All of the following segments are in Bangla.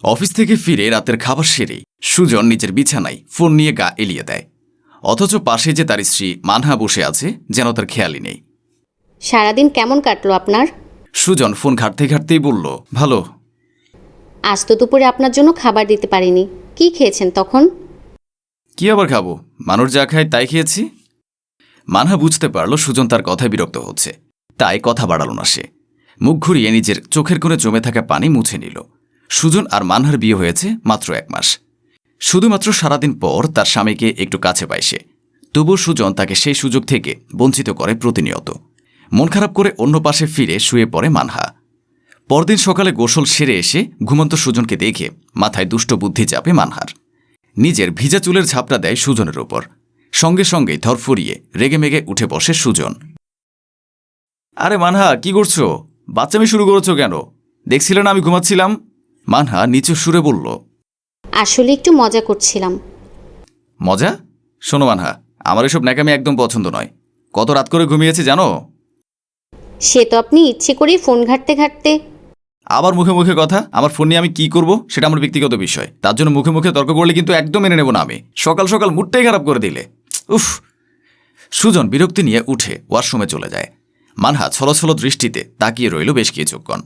অফিস থেকে ফিরে রাতের খাবার সেরে সুজন নিজের বিছানায় ফোন নিয়ে গা এলিয়ে দেয়। অথচ পাশে যে তার স্ত্রী মানহা বসে আছে যেন তার খেয়ালই নেই। সারাদিন কেমন কাটলো আপনার? সুজন ফোন ঘাঁটতে ঘাঁটতেই বলল, ভালো। আজ তো দুপুরে আপনার জন্য খাবার দিতে পারিনি। কি খেয়েছেন তখন? কি আবার খাবো, মানুষ যা খায় তাই খেয়েছি। মানহা বুঝতে পারল সুজন তার কথায় বিরক্ত হচ্ছে, তাই কথা বাড়াল না সে। মুখ ঘুরিয়ে নিজের চোখের কোণে জমে থাকা পানি মুছে নিল। সুজন আর মানহার বিয়ে হয়েছে মাত্র 1 মাস। শুধুমাত্র সারাদিন পর তার স্বামীকে একটু কাছে পায় সে। তবুও সুজন তাকে সেই সুযোগ থেকে বঞ্চিত করে প্রতিনিয়ত। মন খারাপ করে অন্য পাশে ফিরে শুয়ে পড়ে মানহা। পরদিন সকালে গোসল সেরে এসে ঘুমন্ত সুজনকে দেখে মাথায় দুষ্ট বুদ্ধি চাপে মানহার। নিজের ভিজা চুলের ঝাপটা দেয় সুজনের ওপর। সঙ্গে সঙ্গেই ধরফরিয়ে রেগেমেগে উঠে বসে সুজন। আরে মানহা, কি করছো? বাচ্চামি শুরু করেছো কেন? দেখছিলে না আমি ঘুমাচ্ছিলাম? মানহা নিচু সুরে বলল। আসলে একটু মজা করছিলাম। মজা? শোনো মানহা, আমার এসব ন্যাকামি একদম পছন্দ নয়। কত রাত করে ঘুমিয়েছি জানো? সে তো আপনি ইচ্ছে করেই ফোন ঘাঁটতে ঘাঁটতে। আবার মুখে মুখে কথা। আমার ফোন নিয়ে আমি কি করব সেটা আমার ব্যক্তিগত বিষয়। তার জন্য মুখে মুখে তর্ক করলে কিন্তু একদম মেনে নেব না আমি। সকাল সকাল মুডটাই খারাপ করে দিলে। উফ! সুজন বিরক্তি নিয়ে উঠে ওয়াশরুমে চলে যায়। মানহা ছলছল দৃষ্টিতে তাকিয়ে রইল বেশ কিছুক্ষণ।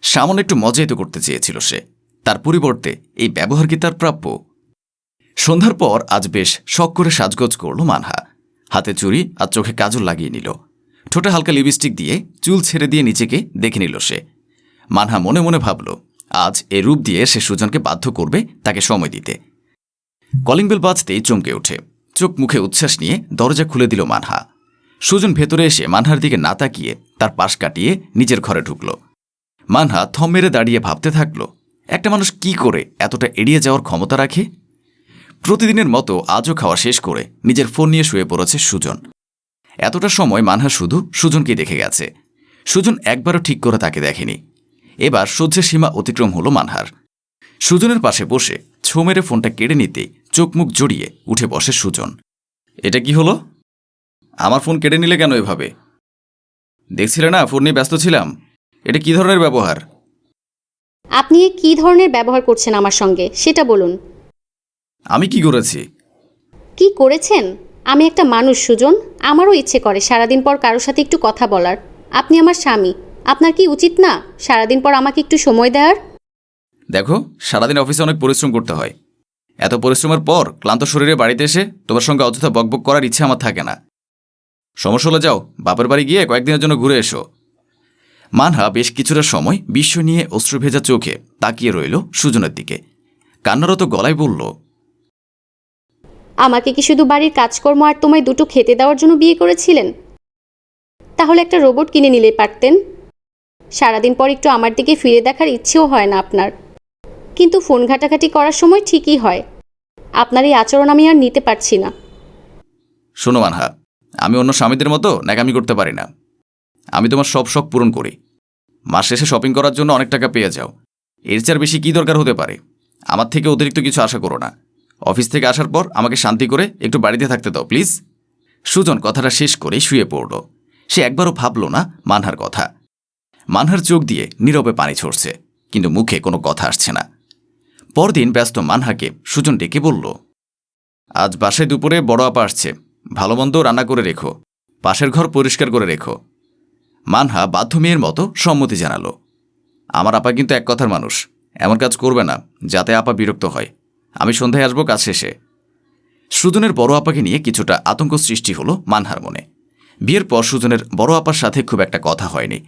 সামান্য একটু মজাই তো করতে চেয়েছিল সে, তার পরিবর্তে এই ব্যবহার কি তার প্রাপ্য? সন্ধ্যার পর আজ বেশ শখ করে সাজগোজ করল মানহা। হাতে চুড়ি আর চোখে কাজল লাগিয়ে নিল। ঠোঁটে হালকা লিপস্টিক দিয়ে চুল ছেড়ে দিয়ে নিজেকে দেখে নিল সে। মানহা মনে মনে ভাবল, আজ এ রূপ দিয়ে সে সুজনকে বাধ্য করবে তাকে সময় দিতে। কলিং বেল বাজতেই চমকে ওঠে। চোখ মুখে উচ্ছ্বাস নিয়ে দরজা খুলে দিল মানহা। সুজন ভেতরে এসে মানহার দিকে না তাকিয়ে তার পাশ কাটিয়ে নিজের ঘরে ঢুকল। মানহা থম মেরে দাঁড়িয়ে ভাবতে থাকল, একটা মানুষ কি করে এতটা এড়িয়ে যাওয়ার ক্ষমতা রাখে? প্রতিদিনের মতো আজও খাওয়া শেষ করে নিজের ফোন নিয়ে শুয়ে পড়েছে সুজন। এতটা সময় মানহা শুধু সুজনকেই দেখে গেছে। সুজন একবারও ঠিক করে তাকে দেখেনি। এবার সহ্যের সীমা অতিক্রম হলো মানহার। সুজনের পাশে বসে ছো মেরে ফোনটা কেড়ে নিতেই চোখ মুখ জড়িয়ে উঠে বসে সুজন। এটা কি হলো? আমার ফোন কেড়ে নিলে কেন এভাবে? দেখছিলে না ফোন নিয়ে ব্যস্ত ছিলাম। এটা কি ধরনের ব্যবহার? আপনি কি ধরনের ব্যবহার করছেন আমার সঙ্গে সেটা বলুন। আমি কি করেছি? কি করেছেন? আমি একটা মানুষ সুজন, আমারও ইচ্ছে করে সারাদিন পর কারোর সাথে একটু কথা বলার। আপনি আমার স্বামী, আপনার কি উচিত না সারাদিন পর আমাকে একটু সময় দেওয়ার? দেখো, সারাদিন অফিসে অনেক পরিশ্রম করতে হয়। এত পরিশ্রমের পর ক্লান্ত শরীরে বাড়িতে এসে তোমার সঙ্গে অযথা বকবক করার ইচ্ছে আমার থাকে না। সমস্যা হলে যাও, বাপের বাড়ি গিয়ে কয়েকদিনের জন্য ঘুরে এসো। মানহা বেশ কিছুটা সময় বিস্ময় নিয়ে অশ্রুভেজা চোখে তাকিয়ে রইল সুজনের দিকে। কান্নারত গলায় বলল, আমাকে কি শুধু বাড়ির কাজকর্ম আর তোমায় দুটো খেতে দেওয়ার জন্য বিয়ে করেছিলেন? তাহলে একটা রোবট কিনে নিলেই পারতেন। সারাদিন পর একটু আমার দিকে ফিরে দেখার ইচ্ছেও হয় না আপনার, কিন্তু ফোন ঘাটাঘাটি করার সময় ঠিকই হয়। আপনার এই আচরণ আমি আর নিতে পারছি না। শোনো মানহা, আমি অন্য স্বামীদের মতো ন্যাকামি করতে পারি না। আমি তোমার সব শখ পূরণ করি। মাস শেষে শপিং করার জন্য অনেক টাকা পেয়ে যাও। এর চেয়ে বেশি কী দরকার হতে পারে? আমার থেকে অতিরিক্ত কিছু আশা করো না। অফিস থেকে আসার পর আমাকে শান্তি করে একটু বাড়িতে থাকতে দাও প্লিজ। সুজন কথাটা শেষ করেই শুয়ে পড়ল। সে একবারও ভাবল না মানহার কথা। মানহার চোখ দিয়ে নীরবে পানি ঝরছে, কিন্তু মুখে কোনো কথা আসছে না। পরদিন ব্যস্ত মানহাকে সুজন ডেকে বলল, আজ বাসায় দুপুরে বড় আপা আসছে, ভালো মন্দ রান্না করে রেখো, পাশের ঘর পরিষ্কার করে রেখো। মানহা বাধ্য মেয়ের মতো সম্মতি জানালো। আমার আপা কিন্তু এক কথার মানুষ, এমন কাজ করবে না যাতে আপা বিরক্ত হয়। আমি সন্ধ্যায় আসবো কাজ শেষে। সুজনের বড় আপাকে নিয়ে কিছুটা আতঙ্ক সৃষ্টি হলো মানহার মনে। বিয়ের পর সুজনের বড় আপার সাথে খুব একটা কথা হয়নি।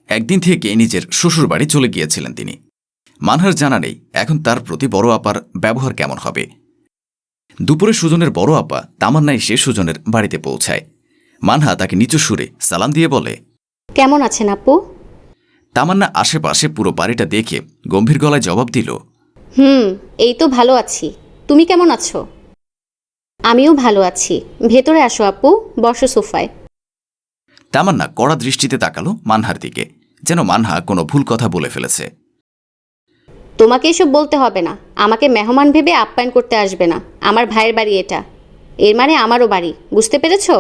একদিন থেকে নিজের শ্বশুর বাড়ি চলে গিয়েছিলেন তিনি। মানহার জানা নেই এখন তার প্রতি বড় আপার ব্যবহার কেমন হবে। দুপুরে সুজনের বড় আপা তামান্না এসে সুজনের বাড়িতে পৌঁছায়। মানহা তাকে নিচু সুরে সালাম দিয়ে বলে, কেমন আছেন আপু? তামান্না আশেপাশে পুরো বাড়িটা দেখে গম্ভীর গলায় জবাব দিল, এই তো ভালো আছি। তুমি কেমন আছো? আমিও ভালো আছি। ভেতরে আসো আপু, বসো সোফায়। তামান্না কড়া দৃষ্টিতে তাকালো মানহার দিকে, যেন মানহা কোনো ভুল কথা বলে ফেলেছে। তোমাকে এসব বলতে হবে না। আমাকে মেহমান ভেবে আপ্যায়ন করতে আসবে না। আমার ভাইয়ের বাড়ি এটা, এর মানে আমারও বাড়ি, বুঝতে পেরেছো?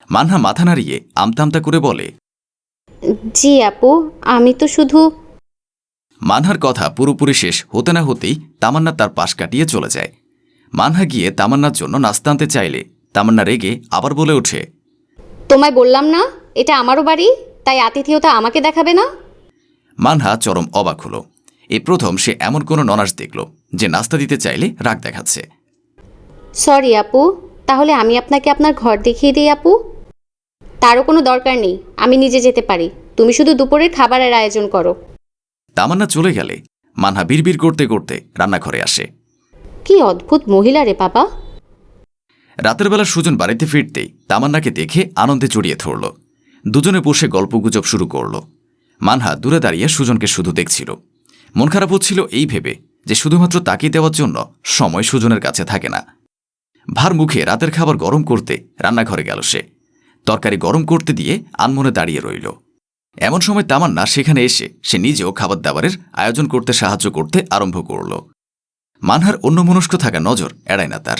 মানহা মাথা নাড়িয়ে আমতা আমতা করে বলে, জি আপু, আমি তো শুধু। মানহার কথা পুরোপুরি শেষ হতে না হতেই তামান্না তার পাশ কাটিয়ে চলে যায়। মানহা গিয়ে তামান্নার জন্য নাস্তা আনতে চাইলে তামান্না রেগে আবার বলে ওঠে, তোমায় বললাম না এটা আমারও বাড়ি, তাই আতিথেয়তা আমাকে দেখাবে না? মানহা চরম অবাক হল। এই প্রথম সে এমন কোনো ননাস দেখল যে নাস্তা দিতে চাইলে রাগ দেখাচ্ছে। সরি আপু, তাহলে আমি আপনাকে আপনার ঘর দেখিয়ে দিই আপু। তারও কোনো দরকার নেই, আমি নিজে যেতে পারি। তুমি শুধু দুপুরের খাবারের আয়োজন করো। তামান্না চলে গেলে মানহা বিড়বিড় করতে করতে রান্নাঘরে আসে। কি অদ্ভুত মহিলা রে বাবা। রাতের বেলা সুজন বাড়িতে ফিরতেই তামান্নাকে দেখে আনন্দে জড়িয়ে ধরল। দুজনে বসে গল্পগুজব শুরু করল। মানহা দূরে দাঁড়িয়ে সুজনকে শুধু দেখছিল। মন খারাপ হচ্ছিল এই ভেবে যে শুধুমাত্র তাকিয়ে দেওয়ার জন্য সময় সুজনের কাছে থাকে না। ভার মুখে রাতের খাবার গরম করতে রান্নাঘরে গেল সে। তরকারি গরম করতে দিয়ে আনমনে দাঁড়িয়ে রইল। এমন সময় তামান্না সেখানে এসে সে নিজেও খাবার দাবারের আয়োজন করতে সাহায্য করতে আরম্ভ করল। মানহার অন্যমনস্ক থাকা নজর এড়ায় না তার।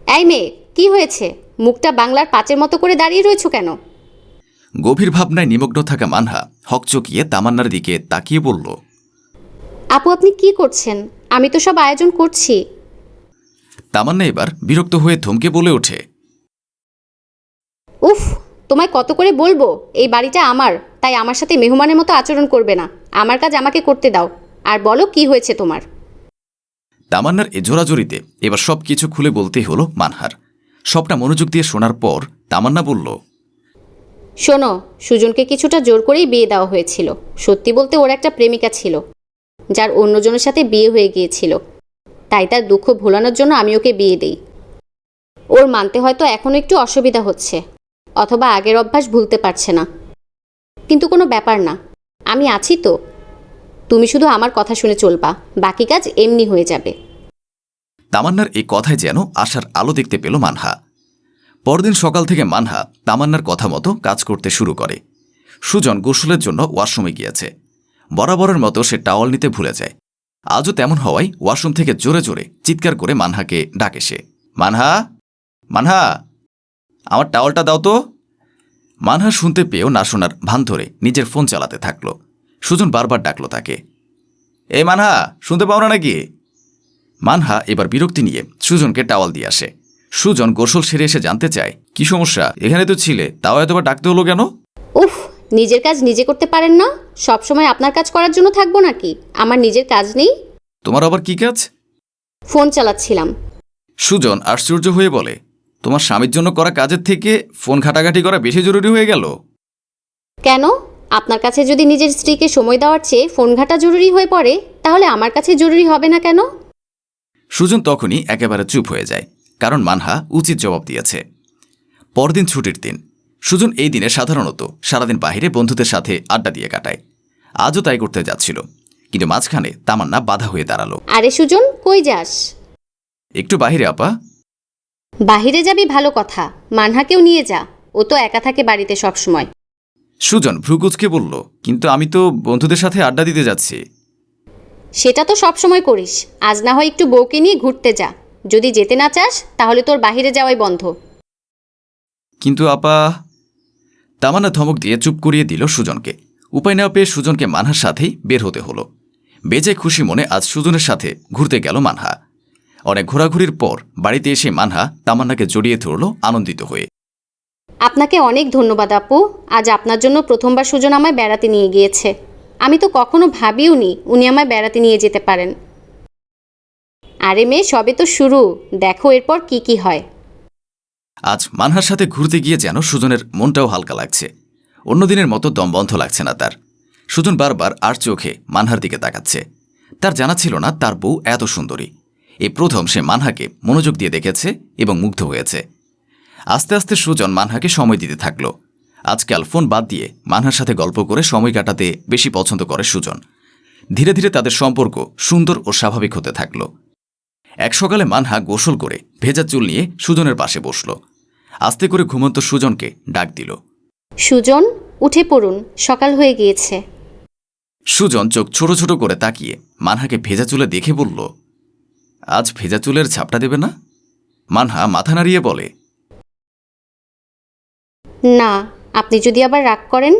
এই মেয়ে, কি হয়েছে? মুখটা বাংলার পাঁচের মতো করে দাঁড়িয়ে রয়েছো কেন? গভীর ভাবনায় নিমগ্ন থাকা মানহা হকচকিয়ে তামান্নার দিকে তাকিয়ে বলল, আপু আপনি কি করছেন? আমি তো সব আয়োজন করছি। তামান্না এবার বিরক্ত হয়ে থমকে বলে ওঠে, উফ, তোমায় কত করে বলবো এই বাড়িটা আমার, তাই আমার সাথে মেহমানের মতো আচরণ করবে না। আমার কাজ আমাকে করতে দাও। আর বলো কি হয়েছে তোমার? তামান্নার এ জোরাজোরিতে এবার সব কিছু খুলে বলতেই হলো মানহার। সবটা মনোযোগ দিয়ে শোনার পর তামান্না বলল, শোনো, সুজনকে কিছুটা জোর করেই বিয়ে দেওয়া হয়েছিল। সত্যি বলতে ওর একটা প্রেমিকা ছিল, যার অন্যজনের সাথে বিয়ে হয়ে গিয়েছিল। তাই তার দুঃখ ভোলানোর জন্য আমি ওকে বিয়ে দিই। ওর মানতে হয়তো এখনও একটু অসুবিধা হচ্ছে, অথবা আগের অভ্যাস ভুলতে পারছে না। কিন্তু কোনো ব্যাপার না, আমি আছি তো। তুমি শুধু আমার কথা শুনে চলবা, বাকি কাজ এমনি হয়ে যাবে। তামান্নার এই কথায় যেন আশার আলো দেখতে পেল মানহা। পরদিন সকাল থেকে মানহা তামান্নার কথা মতো কাজ করতে শুরু করে। সুজন গোসলের জন্য ওয়াশরুমে গিয়েছে। বরাবরের মতো সে টাওয়াল নিতে ভুলে যায়। আজও তেমন হওয়ায় ওয়াশরুম থেকে জোরে জোরে চিৎকার করে মানহাকে ডাকে সে। মানহা, মানহা, আমার টাওয়ালটা দাও তো। মানহা শুনতে পেয়েও না শোনার ভান ধরে নিজের ফোন চালাতে থাকল। সুজন বারবার ডাকল তাকে, এই মানহা, শুনতে পাও না নাকি? মানহা এবার বিরক্তি নিয়ে সুজনকে টাওয়াল দিয়ে আসে। সুজন গোসল সেরে এসে জানতে চায়, কি সমস্যা? এখানে তো ছিলে, তাও এতবার ডাকতে হলো কেন? উফ, নিজের কাজ নিজে করতে পারেন না? সবসময় আপনার কাজ করার জন্য থাকবো নাকি? আমার নিজের কাজ নেই? তোমার আবার কি কাজ? ফোন চালাচ্ছিলাম। সুজন আশ্চর্য হয়ে বলে, তোমার স্বামীর জন্য করা কাজের থেকে ফোন ঘাটাঘাটি করা বেশি জরুরি হয়ে গেল? কেন? আপনার কাছে যদি নিজের স্ত্রীকে সময় দেওয়ার চেয়ে ফোন ঘাটা জরুরি হয়ে পড়ে, তাহলে আমার কাছে জরুরি হবে না কেন? সুজন তখনই একেবারে চুপ হয়ে যায়, কারণ মানহা উচিত জবাব দিয়েছে। পরদিন ছুটির দিন। সুজন এই দিনে সাধারণত সারাদিন বাহিরে বন্ধুদের সাথে আড্ডা দিয়ে কাটায়। আজও তাই করতে যাচ্ছিল, কিন্তু মাঝখানে তামান্না বাধা হয়ে দাঁড়ালো। আরে সুজন, কই যাস? একটু বাহিরে আপা। বাহিরে যাবি ভালো কথা, মানহাকেও নিয়ে যা। ও তো একা থাকে বাড়িতে সব সময়। সুজন ভ্রুকুচকে বলল, কিন্তু আমি তো বন্ধুদের সাথে আড্ডা দিতে যাচ্ছি। সেটা তো সব সময় করিস, আজ না হয় একটু বউকে নিয়ে ঘুরতে যা। যদি যেতে না চাস তাহলে তোর বাহিরে যাওয়াই বন্ধ। কিন্তু আপা। তামান্না ধমক দিয়ে চুপ করিয়ে দিল সুজনকে। উপায় না পেয়ে সুজনকে মানহার সাথেই বের হতে হলো। বেজে খুশি মনে আজ সুজনের সাথে ঘুরতে গেল মানহা। অনেক ঘোরাঘুরির পর বাড়িতে এসে মানহা তামান্নাকে জড়িয়ে ধরল আনন্দিত হয়ে। আপনাকে অনেক ধন্যবাদ আপু। আজ আপনার জন্য প্রথমবার সুজন আমায় বেড়াতে নিয়ে গিয়েছে। আমি তো কখনো ভাবিও নি উনি আমায় বেড়াতে নিয়ে যেতে পারেন। আরে মেয়ে, সবে তো শুরু, দেখো এরপর কি কি হয়। আজ মানহার সাথে ঘুরতে গিয়ে যেন সুজনের মনটাও হালকা লাগছে। অন্যদিনের মতো দম বন্ধ লাগছে না তার। সুজন বারবার আর চোখে মানহার দিকে তাকাচ্ছে। তার জানা ছিল না তার বউ এত সুন্দরী। এই প্রথম সে মানহাকে মনোযোগ দিয়ে দেখেছে এবং মুগ্ধ হয়েছে। আস্তে আস্তে সুজন মানহাকে সময় দিতে থাকল। আজকাল ফোন বাদ দিয়ে মানহার সাথে গল্প করে সময় কাটাতে বেশি পছন্দ করে সুজন। ধীরে ধীরে তাদের সম্পর্ক সুন্দর ও স্বাভাবিক হতে থাকল। এক সকালে মানহা গোসল করে ভেজা চুল নিয়ে সুজনের পাশে বসল। আস্তে করে ঘুমন্ত সুজনকে ডাক দিল, সুজন, উঠে পড়ুন, সকাল হয়ে গিয়েছে। সুজন চোখ ছোট ছোট করে তাকিয়ে মানহাকে ভেজা চুলে দেখে বলল, আজ ভেজা চুলের ঝাপটা দেবে না? মানহা মাথা নাড়িয়ে বলে, না, আপনি যদি আবার রাগ করেন।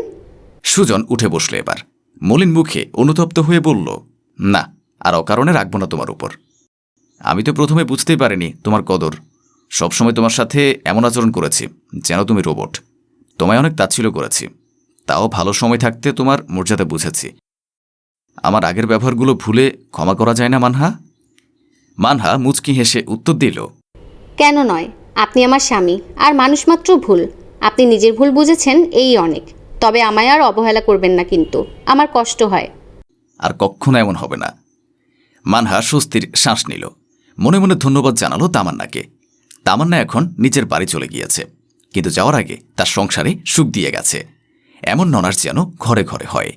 সুজন উঠে বসল এবার। মলিন মুখে অনুতপ্ত হয়ে বলল, না, আর অকারণে রাখব না তোমার উপর। আমি তো প্রথমে বুঝতেই পারিনি তোমার কদর। সবসময় তোমার সাথে এমন আচরণ করেছি যেন তুমি রোবট। তোমায় অনেক তাচ্ছিল্য করেছি, তাও ভালো সময় থাকতে তোমার মর্যাদা বুঝেছি। আমার আগের ব্যবহারগুলো ভুলে ক্ষমা করা যায় না মানহা? মানহা মুচকি হেসে উত্তর দিল, কেন নয়? আপনি আমার স্বামী, আর মানুষ মাত্র ভুল। আপনি নিজের ভুল বুঝেছেন, এই অনেক। তবে আমায় আর অবহেলা করবেন না, কিন্তু আমার কষ্ট হয়। আর কক্ষনো এমন হবে না। মানহা স্বস্তির শ্বাস নিল। মনে মনে ধন্যবাদ জানালো তামান্নাকে। তামান্না এখন নিজের বাড়ি চলে গিয়েছে, কিন্তু যাওয়ার আগে তার সংসারে সুখ দিয়ে গেছে। এমন ননাস যেন ঘরে ঘরে হয়।